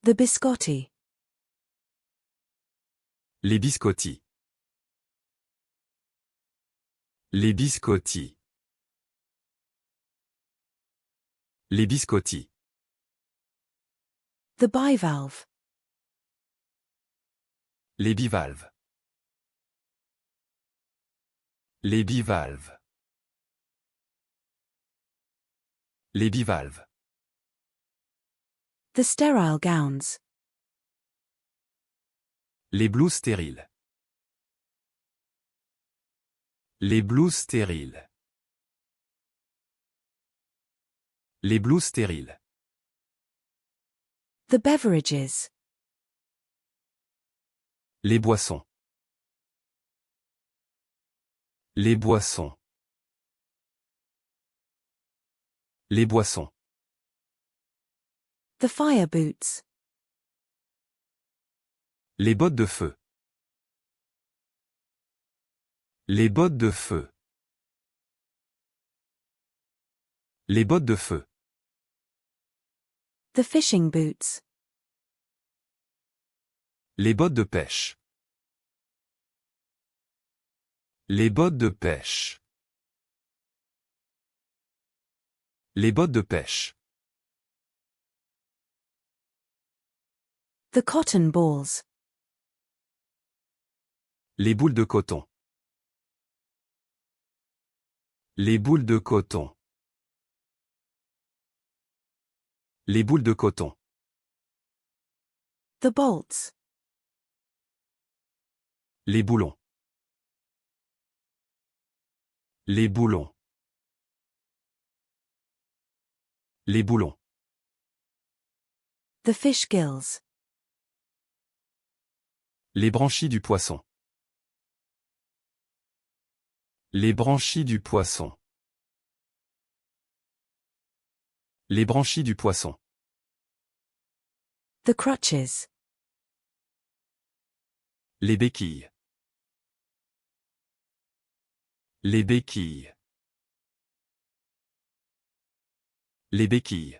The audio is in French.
The biscotti. Les biscotti. Les biscotti. Les biscotti. The bivalve. Les bivalves. Les bivalves. Les bivalves. The sterile gowns. Les blouses stériles. Les blouses stériles. Les blouses stériles. The beverages. Les boissons. Les boissons. Les boissons. The fire boots. Les bottes de feu. Les bottes de feu. Les bottes de feu. The fishing boots. Les bottes de pêche. Les bottes de pêche. Les bottes de pêche. The cotton balls. Les boules de coton. Les boules de coton. Les boules de coton. The bolts. Les boulons. Les boulons. Les boulons. The fish gills. Les branchies du poisson. Les branchies du poisson. Les branchies du poisson. The crutches. Les béquilles. Les béquilles. Les béquilles.